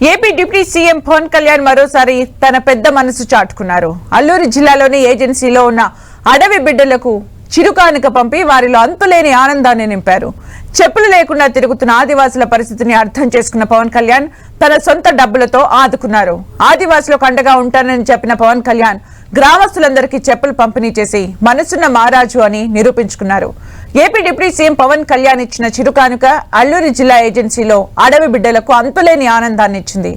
AP deputy CM Pawan Kalyan మరోసారి తన పెద్ద మనసు చాటుకున్నారు. అల్లూరు జిల్లాలోని ఏజెన్సీలో ఉన్న అడవి బిడ్డలకు చిరుకానుక పంపి వారిలో అంతులేని ఆనందాన్ని నింపారు. చెప్పులు లేకుండా తిరుగుతున్న ఆదివాసుల పరిస్థితిని అర్థం చేసుకున్న పవన్ కళ్యాణ్ తన సొంత డబ్బులతో ఆదుకున్నారు. ఆదివాసులకు అండగా ఉంటానని చెప్పిన పవన్ కళ్యాణ్ గ్రామస్తులందరికీ చెప్పులు పంపిణీ చేసి మనసున్న మహారాజు అని నిరూపించుకున్నారు. AP deputy CM Pawan Kalyan ఇచ్చిన చిరుకానుక అల్లూరి జిల్లా ఏజెన్సీలో అడవి బిడ్డలకు అంతులేని ఆనందాన్ని ఇచ్చింది.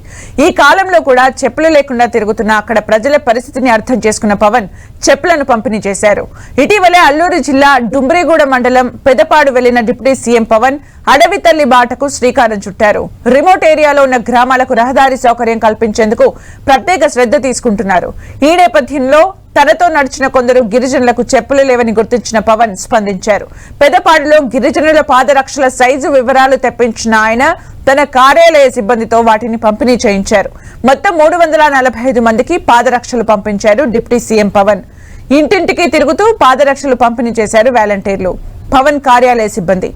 ఈ కాలంలో కూడా చెప్పులు లేకుండా తిరుగుతున్న అక్కడ ప్రజల పరిస్థితిని అర్థం చేసుకున్న పవన్ చెప్పులను పంపిణీ చేశారు. ఇటీవలే అల్లూరు జిల్లా డుంబ్రిగూడ మండలం పెదపాడు వెళ్లిన డిప్యూటీ సీఎం పవన్ అడవి తల్లి బాటకు శ్రీకారం చుట్టారు. రిమోట్ ఏరియాలో ఉన్న గ్రామాలకు రహదారి సౌకర్యం కల్పించేందుకు ప్రత్యేక శ్రద్ధ తీసుకుంటున్నారు. ఈ నేపథ్యంలో తనతో నడిచిన కొందరు గిరిజనులకు చెప్పులు లేవని గుర్తించిన పవన్ స్పందించారు. పెదపాడులో గిరిజనుల పాదరక్షల సైజు వివరాలు తెప్పించిన ఆయన తన కార్యాలయ సిబ్బందితో వాటిని పంపిణీ చేయించారు. మొత్తం 345 మందికి పాదరక్షలు పంపించారు డిప్యూటీ సీఎం పవన్. ఇంటింటికి తిరుగుతూ పాదరక్షలు పంపిణీ చేశారు వాలంటీర్లు. పవన్ కార్యాలయ సిబ్బంది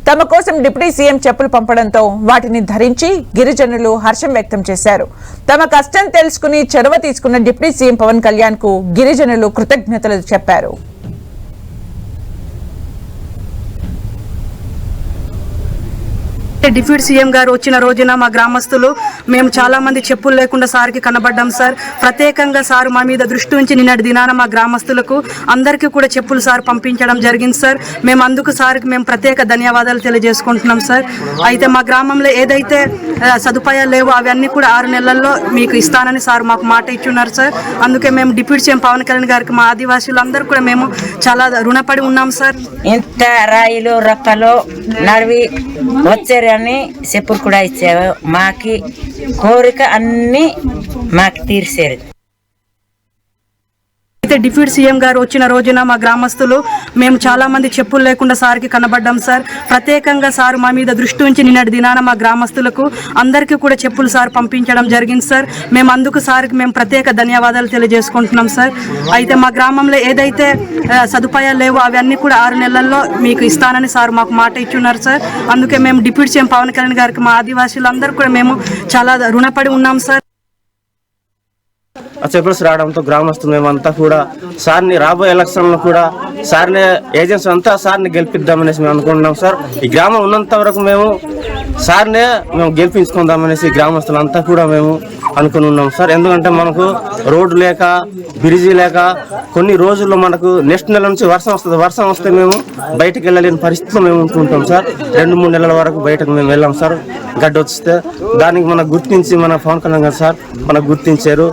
తమ కోసం డిప్యూటీ సీఎం చెప్పులు పంపడంతో వాటిని ధరించి గిరిజనులు హర్షం వ్యక్తం చేశారు. తమ కష్టం తెలుసుకుని చొరవ తీసుకున్న డిప్యూటీ సీఎం పవన్ కళ్యాణ్ కు గిరిజనులు కృతజ్ఞతలు చెప్పారు. డిప్యూటీ సీఎం గారు వచ్చిన రోజున మా గ్రామస్తులు మేము చాలా మంది చెప్పులు లేకుండా సార్కి కనబడ్డాం సార్. ప్రత్యేకంగా సార్ మా మీద దృష్టి ఉంచి నిన్నటి దినాన మా గ్రామస్తులకు అందరికీ కూడా చెప్పులు సార్ పంపించడం జరిగింది సార్. మేము అందుకు సార్కి మేము ప్రత్యేక ధన్యవాదాలు తెలియజేసుకుంటున్నాం సార్. అయితే మా గ్రామంలో ఏదైతే సదుపాయాలు లేవో అవన్నీ కూడా 6 నెలల్లో మీకు ఇస్తానని సార్ మాకు మాట ఇచ్చున్నారు సార్. అందుకే మేము డిప్యూటీ సీఎం పవన్ కళ్యాణ్ గారికి మా ఆదివాసీలు అందరూ కూడా మేము చాలా రుణపడి ఉన్నాం సార్. ఇంత రాయిలు రొక్కలు నడివి వచ్చారు అని చెప్పులు కూడా ఇచ్చారు. మాకి కోరిక అన్ని మాకు తీర్చారు. అయితే డిప్యూటీ సీఎం గారు వచ్చిన రోజున మా గ్రామస్తులు మేము చాలా మంది చెప్పులు లేకుండా సార్కి కనబడ్డాం సార్. ప్రత్యేకంగా సార్ మా మీద దృష్టి ఉంచి నిన్నటి దినాన మా గ్రామస్తులకు అందరికీ కూడా చెప్పులు సార్ పంపించడం జరిగింది సార్. మేము అందుకు సార్కి మేము ప్రత్యేక ధన్యవాదాలు తెలియజేసుకుంటున్నాం సార్. అయితే మా గ్రామంలో ఏదైతే సదుపాయాలు లేవో అవన్నీ కూడా 6 నెలల్లో మీకు ఇస్తానని సార్ మాకు మాట ఇచ్చున్నారు సార్. అందుకే మేము డిప్యూటీ సీఎం పవన్ కళ్యాణ్ గారికి మా ఆదివాసీలు అందరూ కూడా మేము చాలా రుణపడి ఉన్నాం సార్. చెప్పులు రావడంతో గ్రామస్తులు మేమంతా కూడా సార్ని రాబోయే ఎలక్షన్లో కూడా సార్ని ఏజెన్సీ అంతా సార్ని గెలిపిద్దామనేసి మేము అనుకుంటున్నాం సార్. ఈ గ్రామం ఉన్నంత వరకు మేము సార్నే గెలిపించుకుందామనేసి గ్రామస్తులంతా కూడా మేము అనుకుని ఉన్నాం సార్. ఎందుకంటే మనకు రోడ్డు లేక బ్రిడ్జి లేక కొన్ని రోజుల్లో మనకు నెక్స్ట్ నెల నుంచి వర్షం వస్తుంది. వర్షం వస్తే మేము బయటకు వెళ్ళలేని పరిస్థితిలో మేము ఉంటుంటాం సార్. 2-3 నెలల వరకు బయటకు మేము వెళ్ళాం సార్. గడ్డ వస్తే దానికి మనకు గుర్తించి మన పవన్ కళ్యాణ్ గారు సార్ మనకు గుర్తించారు.